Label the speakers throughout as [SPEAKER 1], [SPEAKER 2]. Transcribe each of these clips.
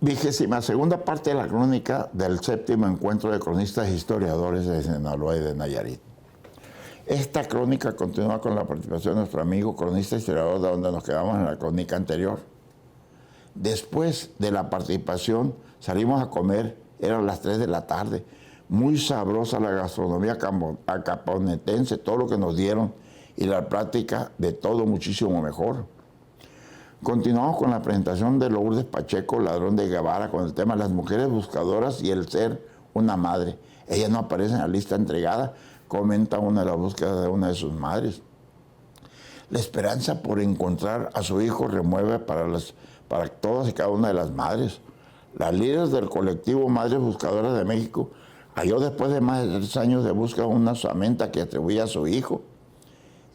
[SPEAKER 1] 22ª parte de la crónica del 7º encuentro de cronistas e historiadores de Sinaloa y de Nayarit. Esta crónica continúa con la participación de nuestro amigo cronista e historiador, de donde nos quedamos en la crónica anterior. Después de la participación salimos a comer, eran las 3 de la tarde. Muy sabrosa la gastronomía acaponetense, todo lo que nos dieron, y la práctica de todo muchísimo mejor. Continuamos con la presentación de Lourdes Pacheco, Ladrón de Guevara, con el tema Las mujeres buscadoras y el ser una madre. Ella no aparece en la lista entregada, comenta una de las búsquedas de una de sus madres. La esperanza por encontrar a su hijo remueve para todas y cada una de las madres. Las líderes del colectivo Madres Buscadoras de México halló después de más de 3 años de búsqueda una osamenta que atribuía a su hijo.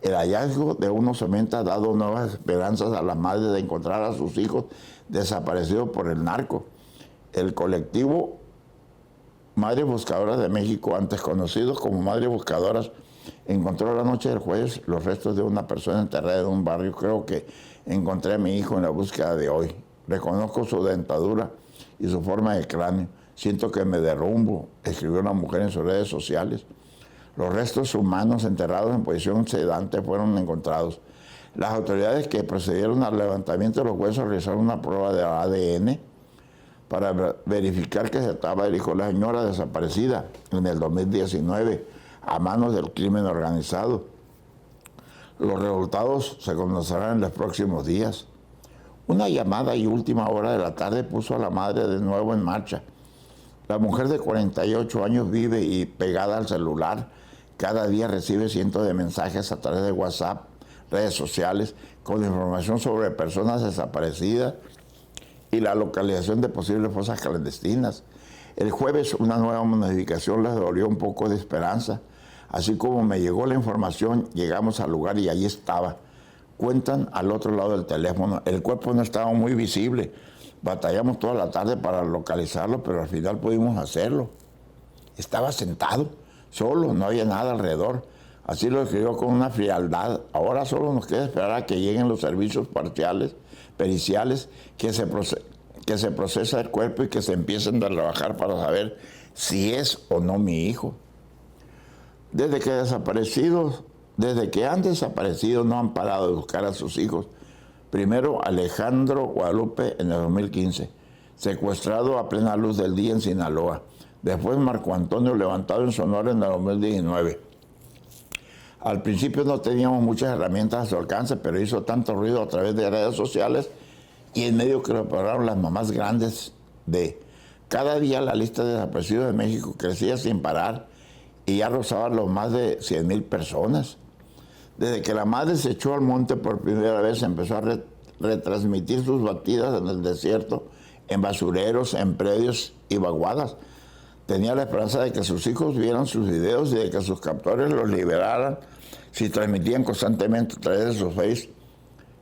[SPEAKER 1] El hallazgo de una osamenta ha dado nuevas esperanzas a las madres de encontrar a sus hijos desaparecidos por el narco. El colectivo Madres Buscadoras de México, antes conocidos como Madres Buscadoras, encontró la noche del jueves los restos de una persona enterrada en un barrio. Creo que encontré a mi hijo en la búsqueda de hoy. Reconozco su dentadura y su forma de cráneo. Siento que me derrumbo, escribió una mujer en sus redes sociales. Los restos humanos enterrados en posición sedante fueron encontrados. Las autoridades que procedieron al levantamiento de los huesos realizaron una prueba de ADN para verificar que se trataba del hijo de la señora desaparecida en el 2019 a manos del crimen organizado. Los resultados se conocerán en los próximos días. Una llamada y última hora de la tarde puso a la madre de nuevo en marcha. La mujer de 48 años vive y pegada al celular. Cada día recibe cientos de mensajes a través de WhatsApp, redes sociales, con información sobre personas desaparecidas y la localización de posibles fosas clandestinas. El jueves una nueva notificación les dolió un poco de esperanza. Así como me llegó la información, llegamos al lugar y allí estaba. Cuentan al otro lado del teléfono. El cuerpo no estaba muy visible. Batallamos toda la tarde para localizarlo, pero al final pudimos hacerlo. Estaba sentado, solo, no había nada alrededor. Así lo escribió con una frialdad. Ahora solo nos queda esperar a que lleguen los servicios parciales, periciales, que se procesa el cuerpo y que se empiecen a trabajar para saber si es o no mi hijo. Desde que han desaparecido no han parado de buscar a sus hijos. Primero Alejandro Guadalupe en el 2015, secuestrado a plena luz del día en Sinaloa. Después Marco Antonio, levantado en Sonora en el 2019. Al principio no teníamos muchas herramientas a su alcance, pero hizo tanto ruido a través de redes sociales y en medio que lo pararon las mamás grandes de cada día. La lista de desaparecidos de México crecía sin parar y ya rozaba los más de 100,000 personas. Desde que la madre se echó al monte por primera vez, empezó a retransmitir sus batidas en el desierto, en basureros, en predios y vaguadas. Tenía la esperanza de que sus hijos vieran sus videos y de que sus captores los liberaran si transmitían constantemente a través de sus face.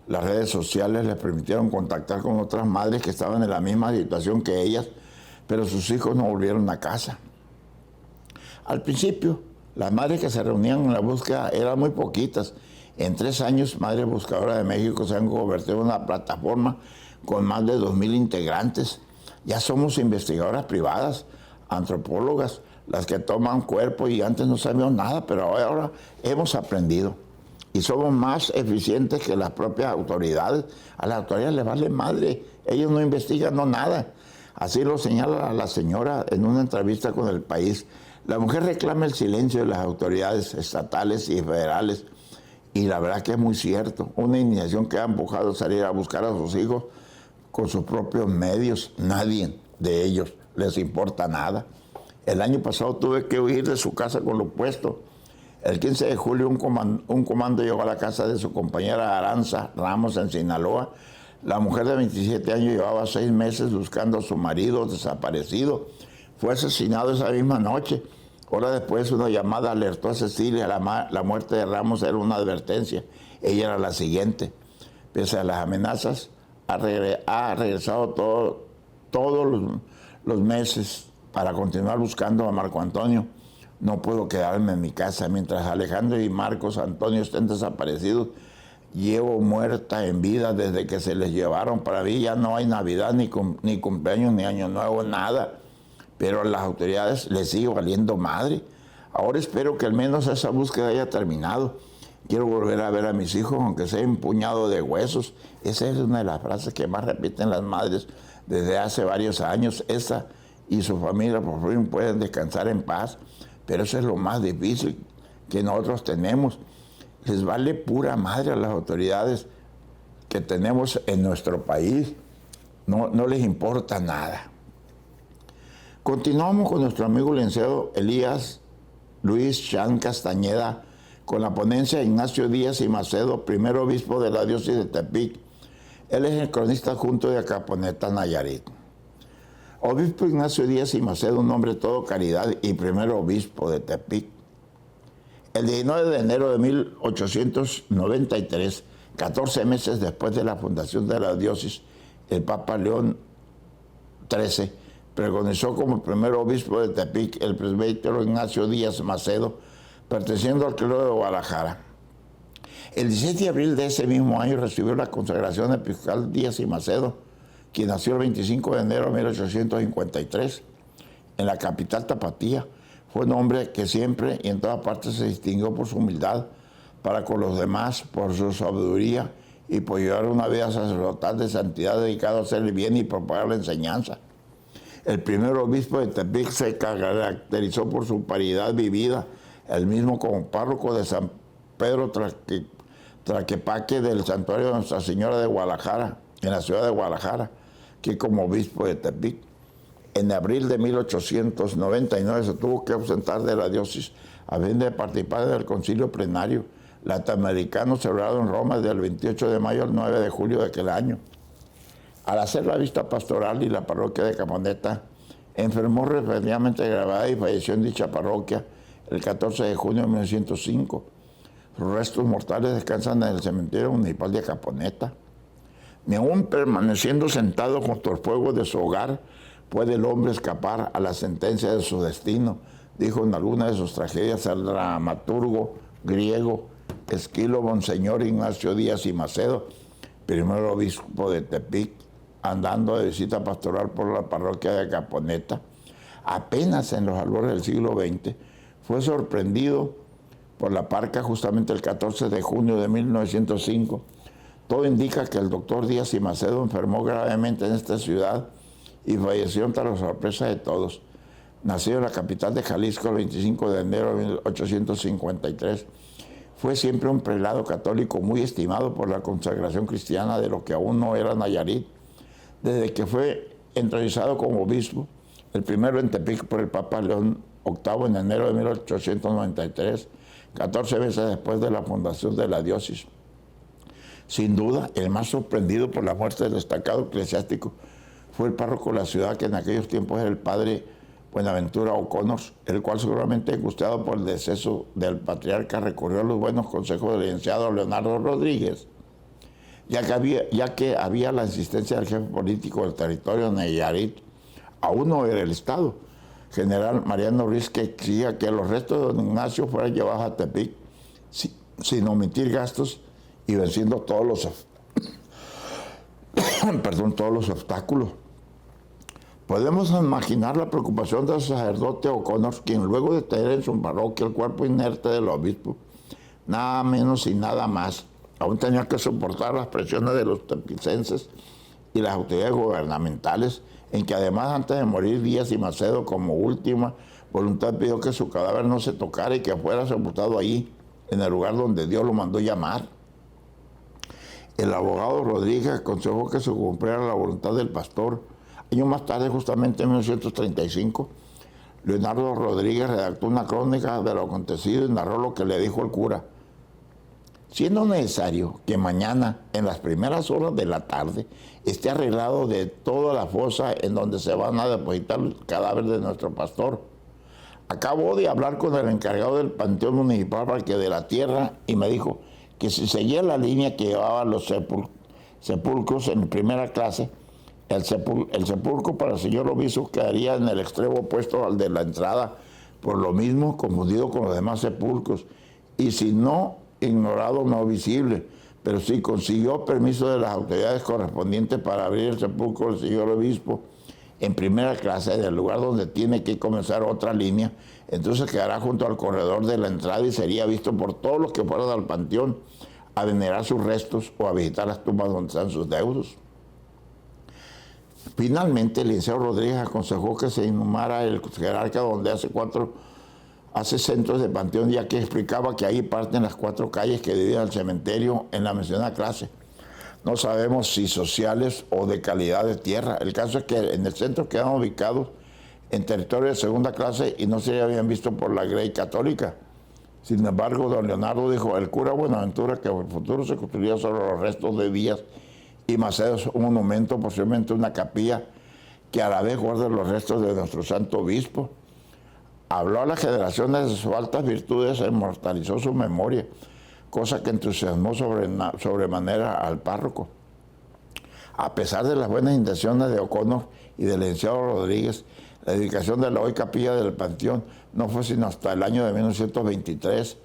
[SPEAKER 1] Las redes sociales les permitieron contactar con otras madres que estaban en la misma situación que ellas, pero sus hijos no volvieron a casa. Al principio, las madres que se reunían en la búsqueda eran muy poquitas. En 3 años, Madres Buscadoras de México se han convertido en una plataforma con más de 2,000 integrantes. Ya somos investigadoras privadas, antropólogas, las que toman cuerpo, y antes no sabíamos nada, pero ahora hemos aprendido. Y somos más eficientes que las propias autoridades. A las autoridades les vale madre, ellos no investigan nada. Así lo señala la señora en una entrevista con El País. La mujer reclama el silencio de las autoridades estatales y federales, y la verdad que es muy cierto. Una indignación que ha empujado a salir a buscar a sus hijos con sus propios medios. Nadie de ellos les importa nada. El año pasado tuve que huir de su casa con lo puesto. El 15 de julio un comando llegó a la casa de su compañera Aranza Ramos en Sinaloa. La mujer de 27 años llevaba 6 meses buscando a su marido desaparecido. Fue asesinado esa misma noche. Horas después una llamada alertó a Cecilia. La muerte de Ramos era una advertencia. Ella era la siguiente. Pese a las amenazas, ha regresado todos los meses para continuar buscando a Marco Antonio. No puedo quedarme en mi casa mientras Alejandro y Marcos Antonio estén desaparecidos. llevo muerta en vida desde que se les llevaron. Para mí ya no hay Navidad, ni cumpleaños, ni Año Nuevo, nada. Pero a las autoridades les sigue valiendo madre. Ahora espero que al menos esa búsqueda haya terminado. Quiero volver a ver a mis hijos, aunque sea un puñado de huesos. Esa es una de las frases que más repiten las madres desde hace varios años. Esa y su familia por fin pueden descansar en paz. Pero eso es lo más difícil que nosotros tenemos. Les vale pura madre a las autoridades que tenemos en nuestro país. No les importa nada. Continuamos con nuestro amigo licenciado Elías Luis Chan Castañeda con la ponencia de Ignacio Díaz y Macedo, primer obispo de la diócesis de Tepic. Él es el cronista adjunto de Acaponeta, Nayarit. Obispo Ignacio Díaz y Macedo, un hombre de todo caridad y primer obispo de Tepic. El 19 de enero de 1893, 14 meses después de la fundación de la diócesis, el Papa León XIII pregonizó como primer obispo de Tepic el presbítero Ignacio Díaz Macedo, perteneciendo al clero de Guadalajara. El 17 de abril de ese mismo año recibió la consagración episcopal Díaz y Macedo, quien nació el 25 de enero de 1853 en la capital tapatía. Fue un hombre que siempre y en todas partes se distinguió por su humildad para con los demás, por su sabiduría y por llevar una vida sacerdotal de santidad dedicada a hacer el bien y propagar la enseñanza. El primer obispo de Tepic se caracterizó por su paridad vivida, él mismo como párroco de San Pedro Tlaquepaque del santuario de Nuestra Señora de Guadalajara, en la ciudad de Guadalajara, que como obispo de Tepic. En abril de 1899 se tuvo que ausentar de la diócesis a fin de participar del concilio plenario latinoamericano celebrado en Roma del 28 de mayo al 9 de julio de aquel año. Al hacer la vista pastoral y la parroquia de Acaponeta, enfermó repetidamente grave y falleció en dicha parroquia el 14 de junio de 1905. Sus restos mortales descansan en el cementerio municipal de Acaponeta. Ni aún permaneciendo sentado junto al fuego de su hogar, puede el hombre escapar a la sentencia de su destino, dijo en alguna de sus tragedias el dramaturgo griego Esquilo Monseñor Ignacio Díaz y Macedo, primer obispo de Tepic, andando de visita pastoral por la parroquia de Acaponeta. Apenas en los albores del siglo XX, fue sorprendido por la parca justamente el 14 de junio de 1905. Todo indica que el doctor Díaz y Macedo enfermó gravemente en esta ciudad y falleció ante la sorpresa de todos. Nacido en la capital de Jalisco el 25 de enero de 1853, fue siempre un prelado católico muy estimado por la consagración cristiana de lo que aún no era Nayarit. Desde que fue entronizado como obispo, el primero en Tepic por el Papa León VIII en enero de 1893, 14 meses después de la fundación de la diócesis. Sin duda, el más sorprendido por la muerte del destacado eclesiástico fue el párroco de la ciudad, que en aquellos tiempos era el padre Buenaventura O'Connor, el cual seguramente angustiado por el deceso del patriarca recurrió a los buenos consejos del licenciado Leonardo Rodríguez, ya que había la insistencia del jefe político del territorio de Nayarit, aún no era el Estado, general Mariano Ruiz, que exigía que los restos de don Ignacio fueran llevados a Tepic sin omitir gastos y venciendo todos los obstáculos. Podemos imaginar la preocupación del sacerdote O'Connor, quien luego de tener en su parroquia el cuerpo inerte del obispo, nada menos y nada más, aún tenía que soportar las presiones de los tepicenses y las autoridades gubernamentales, en que además antes de morir Díaz y Macedo como última voluntad pidió que su cadáver no se tocara y que fuera sepultado ahí, en el lugar donde Dios lo mandó llamar. El abogado Rodríguez aconsejó que se cumpliera la voluntad del pastor. Años más tarde, justamente en 1935, Leonardo Rodríguez redactó una crónica de lo acontecido y narró lo que le dijo el cura. Siendo necesario que mañana, en las primeras horas de la tarde, esté arreglado de toda la fosa en donde se van a depositar el cadáver de nuestro pastor. Acabo de hablar con el encargado del Panteón Municipal para que de la tierra y me dijo que si seguía la línea que llevaba los sepulcros en primera clase, el sepulcro para el señor obispo quedaría en el extremo opuesto al de la entrada, por lo mismo confundido con los demás sepulcros, y si no ignorado, no visible, pero sí consiguió permiso de las autoridades correspondientes para abrir el sepulcro del señor obispo en primera clase del lugar donde tiene que comenzar otra línea. Entonces quedará junto al corredor de la entrada y sería visto por todos los que fueran al panteón a venerar sus restos o a visitar las tumbas donde están sus deudos. Finalmente, el licenciado Rodríguez aconsejó que se inhumara el jerarca donde hace centros de panteón, ya que explicaba que ahí parten las 4 calles que dividen al cementerio en la mencionada clase. No sabemos si sociales o de calidad de tierra. El caso es que en el centro quedan ubicados en territorio de segunda clase y no se habían visto por la Grey católica. Sin embargo, don Leonardo dijo, el cura Buenaventura, que en el futuro se construiría sobre los restos de Díaz y Macedo, un monumento, posiblemente una capilla, que a la vez guarda los restos de nuestro santo obispo. Habló a las generaciones de sus altas virtudes e inmortalizó su memoria, cosa que entusiasmó sobremanera al párroco. A pesar de las buenas intenciones de O'Connor y del licenciado Rodríguez, la dedicación de la hoy capilla del Panteón no fue sino hasta el año de 1923.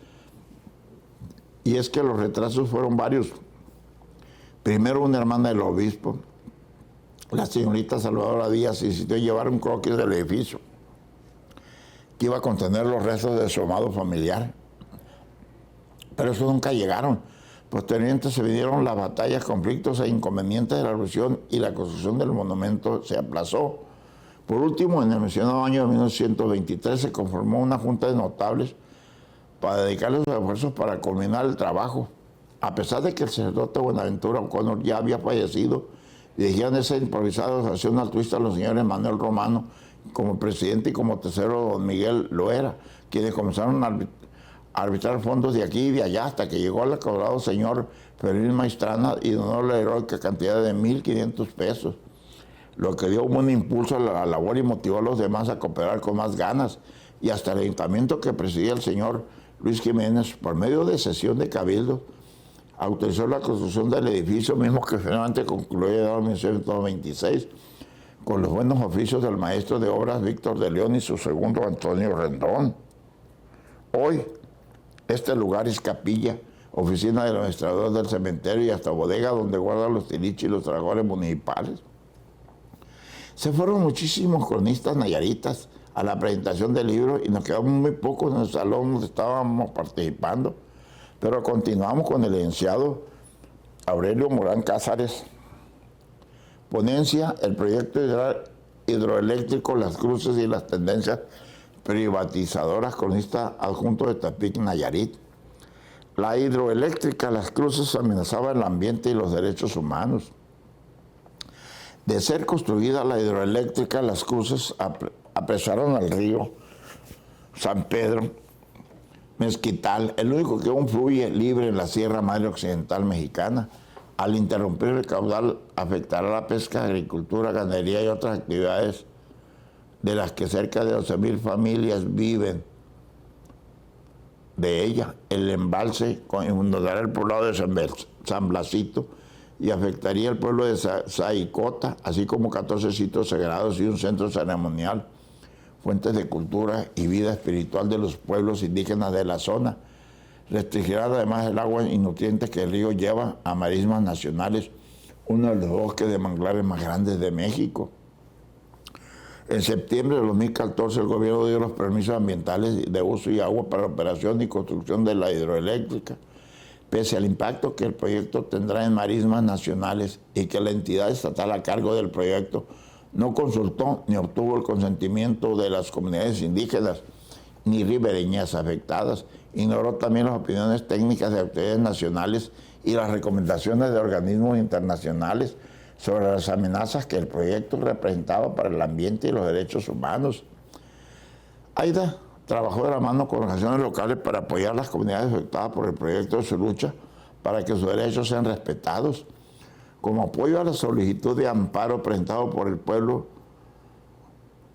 [SPEAKER 1] Y es que los retrasos fueron varios. Primero, una hermana del obispo, la señorita Salvadora Díaz, insistió en llevar un croquis del edificio que iba a contener los restos de su amado familiar. Pero esos nunca llegaron. Posteriormente se vinieron las batallas, conflictos e inconvenientes de la revolución y la construcción del monumento se aplazó. Por último, en el mencionado año de 1923 se conformó una junta de notables para dedicarle sus esfuerzos para culminar el trabajo. A pesar de que el sacerdote Buenaventura O'Connor ya había fallecido, dirigían esa improvisada asociación altruista a los señores Manuel Romano como presidente y como tercero don Miguel Loera, quienes comenzaron a arbitrar fondos de aquí y de allá hasta que llegó al acordado señor Fermín Maestrana y donó la heroica cantidad de 1,500 pesos, lo que dio un buen impulso a la labor y motivó a los demás a cooperar con más ganas. Y hasta el ayuntamiento que presidía el señor Luis Jiménez, por medio de sesión de cabildo, autorizó la construcción del edificio mismo que finalmente concluyó en 1926, con los buenos oficios del maestro de obras Víctor de León y su segundo Antonio Rendón. Hoy, este lugar es capilla, oficina del administrador del cementerio y hasta bodega donde guardan los tiliches y los dragones municipales. Se fueron muchísimos cronistas nayaritas a la presentación del libro y nos quedamos muy pocos en el salón donde estábamos participando, pero continuamos con el licenciado Aurelio Morán Cázares. Ponencia, el proyecto hidroeléctrico Las Cruces y las tendencias privatizadoras, cronista adjunto de Tepic, Nayarit. La hidroeléctrica Las Cruces amenazaba el ambiente y los derechos humanos. De ser construida la hidroeléctrica Las Cruces, apresaron al río San Pedro Mezquital, el único que aún fluye libre en la Sierra Madre Occidental Mexicana. Al interrumpir el caudal, afectará la pesca, agricultura, ganadería y otras actividades de las que cerca de 12,000 familias viven de ella. El embalse inundará el poblado de San Blasito y afectaría el pueblo de Saicota, así como 14 sitios sagrados y un centro ceremonial, fuentes de cultura y vida espiritual de los pueblos indígenas de la zona. Restringirá además el agua y nutrientes que el río lleva a marismas nacionales, uno de los bosques de manglares más grandes de México. En septiembre de 2014 el gobierno dio los permisos ambientales de uso y agua para la operación y construcción de la hidroeléctrica, pese al impacto que el proyecto tendrá en marismas nacionales y que la entidad estatal a cargo del proyecto no consultó ni obtuvo el consentimiento de las comunidades indígenas ni ribereñas afectadas. Ignoró también las opiniones técnicas de autoridades nacionales y las recomendaciones de organismos internacionales sobre las amenazas que el proyecto representaba para el ambiente y los derechos humanos. AIDA trabajó de la mano con organizaciones locales para apoyar a las comunidades afectadas por el proyecto de su lucha para que sus derechos sean respetados. Como apoyo a la solicitud de amparo presentado por el pueblo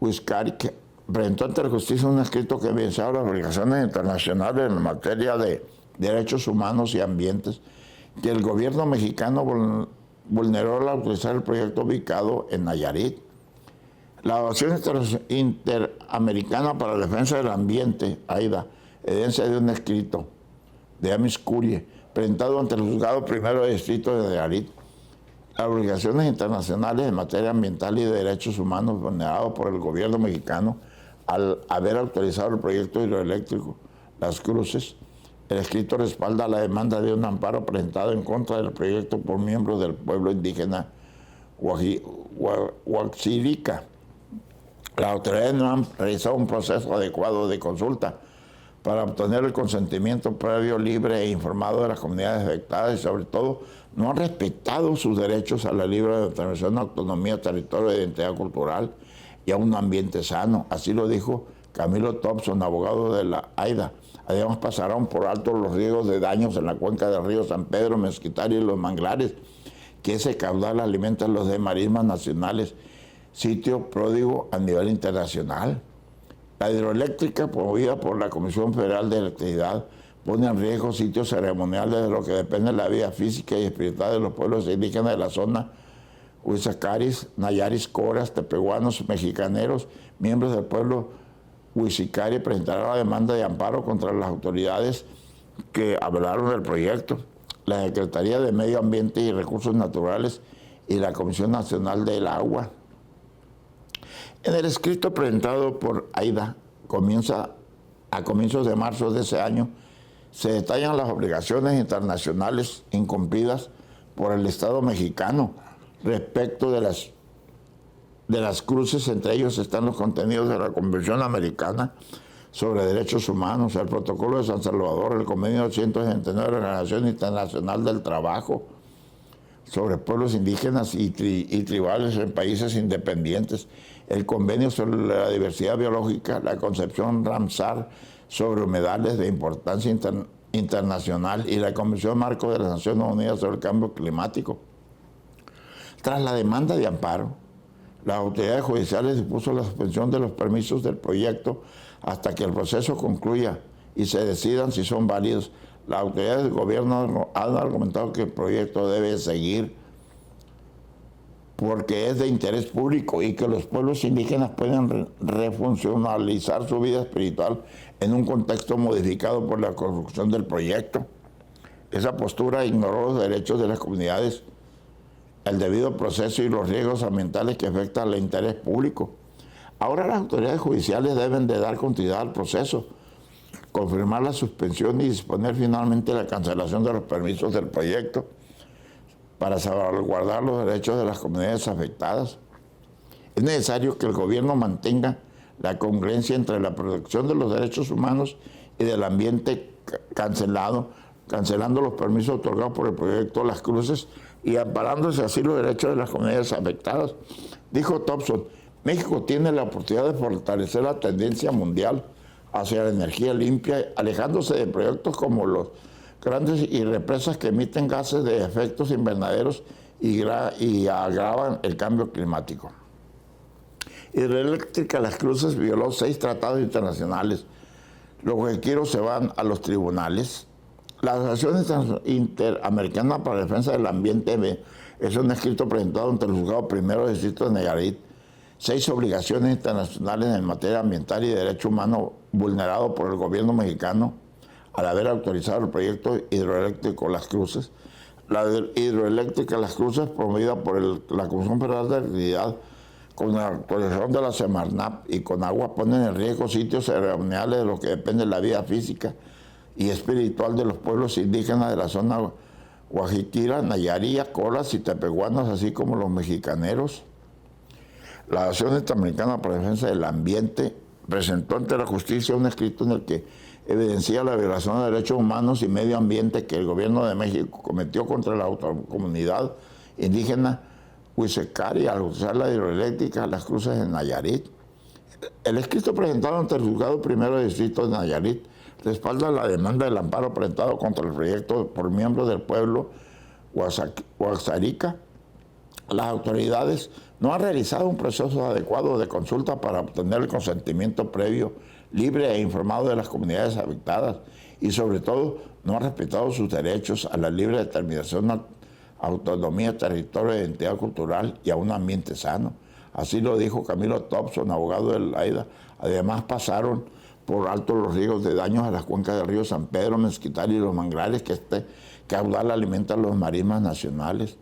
[SPEAKER 1] Huiscari, que presentó ante la justicia un escrito que evidenciaba las obligaciones internacionales en materia de derechos humanos y ambientes que el gobierno mexicano vulneró al autorizar el proyecto ubicado en Nayarit. La Asociación Interamericana para la Defensa del Ambiente, AIDA, evidencia de un escrito de Amis Curie, presentado ante el juzgado primero de distrito de Nayarit, las obligaciones internacionales en materia ambiental y de derechos humanos vulnerados por el gobierno mexicano al haber autorizado el proyecto hidroeléctrico Las Cruces. El escrito respalda la demanda de un amparo presentado en contra del proyecto por miembros del pueblo indígena Huaxirica. Las autoridades no han realizado un proceso adecuado de consulta para obtener el consentimiento previo, libre e informado de las comunidades afectadas y sobre todo no han respetado sus derechos a la libre determinación, autonomía, territorio, identidad cultural y a un ambiente sano. Así lo dijo Camilo Thompson, abogado de la AIDA. Además pasaron por alto los riesgos de daños en la cuenca del río San Pedro, Mezquitari y los manglares, que ese caudal alimenta los de marismas nacionales, sitio pródigo a nivel internacional. La hidroeléctrica, promovida por la Comisión Federal de Electricidad, pone en riesgo sitios ceremoniales de lo que depende la vida física y espiritual de los pueblos indígenas de la zona, Huizacaris, Nayaris, Coras, Tepehuanos, mexicaneros, miembros del pueblo Huizicari presentarán la demanda de amparo contra las autoridades que hablaron del proyecto, la Secretaría de Medio Ambiente y Recursos Naturales y la Comisión Nacional del Agua. En el escrito presentado por AIDA, a comienzos de marzo de ese año, se detallan las obligaciones internacionales incumplidas por el Estado mexicano respecto de las cruces. Entre ellos están los contenidos de la Convención Americana sobre Derechos Humanos, el Protocolo de San Salvador, el Convenio 169 de la Organización Internacional del Trabajo sobre pueblos indígenas y tribales en países independientes, el Convenio sobre la Diversidad Biológica, la Concepción Ramsar sobre humedales de importancia internacional y la Convención Marco de las Naciones Unidas sobre el Cambio Climático. Tras la demanda de amparo, las autoridades judiciales dispuso la suspensión de los permisos del proyecto hasta que el proceso concluya y se decidan si son válidos. Las autoridades del gobierno han argumentado que el proyecto debe seguir porque es de interés público y que los pueblos indígenas pueden refuncionalizar su vida espiritual en un contexto modificado por la construcción del proyecto. Esa postura ignoró los derechos de las comunidades, el debido proceso y los riesgos ambientales que afectan al interés público. Ahora las autoridades judiciales deben de dar continuidad al proceso, confirmar la suspensión y disponer finalmente la cancelación de los permisos del proyecto para salvaguardar los derechos de las comunidades afectadas. Es necesario que el gobierno mantenga la congruencia entre la protección de los derechos humanos y del ambiente cancelando los permisos otorgados por el proyecto Las Cruces y amparándose así los derechos de las comunidades afectadas. Dijo Thompson, México tiene la oportunidad de fortalecer la tendencia mundial hacia la energía limpia, alejándose de proyectos como los grandes y represas que emiten gases de efectos invernaderos y agravan el cambio climático. Hidroeléctrica Las Cruces violó 6 tratados internacionales. Los huequiros se van a los tribunales. La Asociación Interamericana para la Defensa del Ambiente es un escrito presentado ante el juzgado primero de distrito de Nayarit. 6 obligaciones internacionales en materia ambiental y de derecho humano vulnerados por el gobierno mexicano al haber autorizado el proyecto hidroeléctrico Las Cruces. La hidroeléctrica Las Cruces, promovida por la Comisión Federal de Electricidad, con la autorización de la Semarnat y con agua, ponen en riesgo sitios ceremoniales de los que depende la vida física y espiritual de los pueblos indígenas de la zona Guajiquira, Nayarit, Coras y Tepehuanos, así como los mexicaneros. La Asociación Interamericana para la Defensa del Ambiente presentó ante la justicia un escrito en el que evidencia la violación de derechos humanos y medio ambiente que el gobierno de México cometió contra la comunidad indígena Huizicari al usar la hidroeléctrica Las Cruces en Nayarit. El escrito presentado ante el juzgado primero de distrito de Nayarit respalda la demanda del amparo presentado contra el proyecto por miembros del pueblo Huaxarica. Las autoridades no han realizado un proceso adecuado de consulta para obtener el consentimiento previo, libre e informado de las comunidades afectadas y sobre todo no han respetado sus derechos a la libre determinación, autonomía, territorio, identidad cultural y a un ambiente sano. Así lo dijo Camilo Thompson, abogado del AIDA. Además pasaron por alto los riesgos de daños a las cuencas del río San Pedro, Mezquitari y los manglares, que caudal alimenta los marismas nacionales,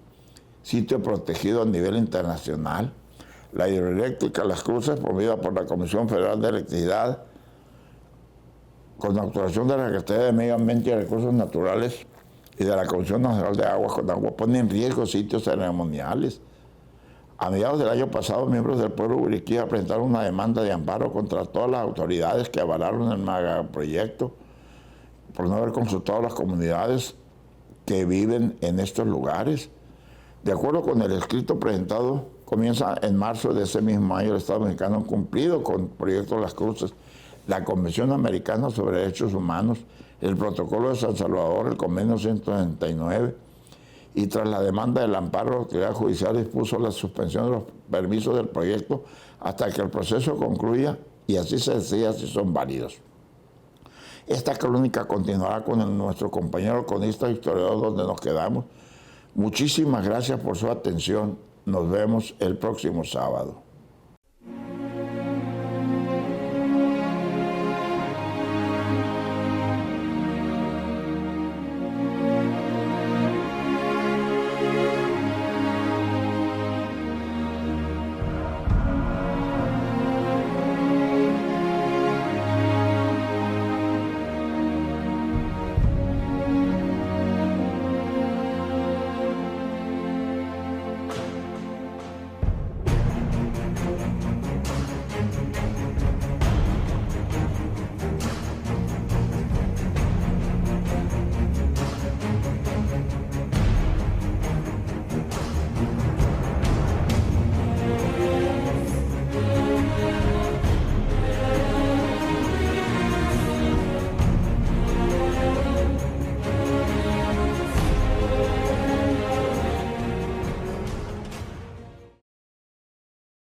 [SPEAKER 1] sitio protegido a nivel internacional, la hidroeléctrica Las Cruces, promovida por la Comisión Federal de Electricidad, con autorización de la Secretaría de Medio Ambiente y Recursos Naturales y de la Comisión Nacional de Aguas con Agua, pone en riesgo sitios ceremoniales. A mediados del año pasado, miembros del pueblo Wiriquí presentaron una demanda de amparo contra todas las autoridades que avalaron el megaproyecto por no haber consultado a las comunidades que viven en estos lugares. De acuerdo con el escrito presentado, comienza en marzo de ese mismo año el Estado mexicano ha cumplido con el proyecto Las Cruces, la Convención Americana sobre Derechos Humanos, el Protocolo de San Salvador, el Convenio 169, y tras la demanda del amparo, la autoridad judicial dispuso la suspensión de los permisos del proyecto hasta que el proceso concluya y así se decida si son válidos. Esta crónica continuará con nuestro compañero cronista historiador donde nos quedamos. Muchísimas gracias por su atención. Nos vemos el próximo sábado.